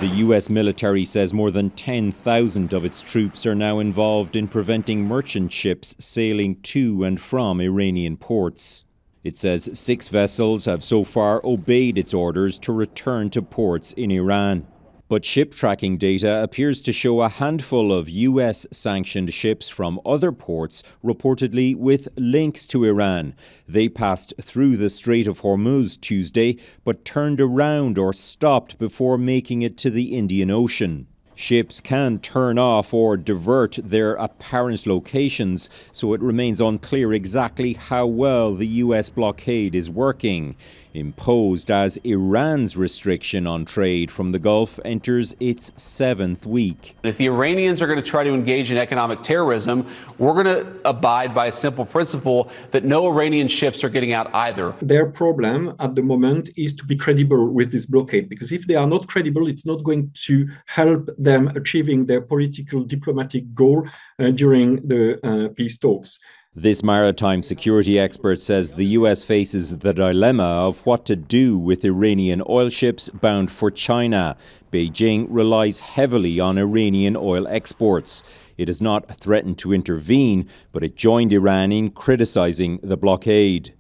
The US military says more than 10,000 of its troops are now involved in preventing merchant ships sailing to and from Iranian ports. It says 6 vessels have so far obeyed its orders to return to ports in Iran. But ship tracking data appears to show a handful of US-sanctioned ships from other ports reportedly with links to Iran. They passed through the Strait of Hormuz Tuesday, but turned around or stopped before making it to the Indian Ocean. Ships can turn off or divert their apparent locations, so it remains unclear exactly how well the US blockade is working, imposed as Iran's restriction on trade from the Gulf enters its 7th week. If the Iranians are going to try to engage in economic terrorism, we're going to abide by a simple principle that no Iranian ships are getting out either. Their problem at the moment is to be credible with this blockade, because if they are not credible, it's not going to help them achieving their political diplomatic goal during the peace talks. This maritime security expert says the US faces the dilemma of what to do with Iranian oil ships bound for China. Beijing relies heavily on Iranian oil exports. It has not threatened to intervene, but it joined Iran in criticizing the blockade.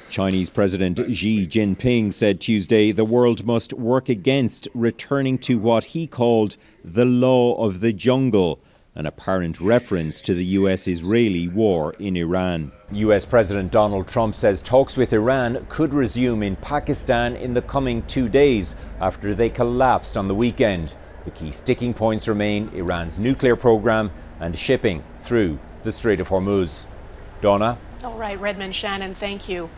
Chinese President Xi Jinping said Tuesday the world must work against returning to what he called the law of the jungle, an apparent reference to the US-Israeli war in Iran. US President Donald Trump says talks with Iran could resume in Pakistan in the coming 2 days after they collapsed on the weekend. The key sticking points remain Iran's nuclear program and shipping through the Strait of Hormuz. Donna? All right, Redmond Shannon, thank you.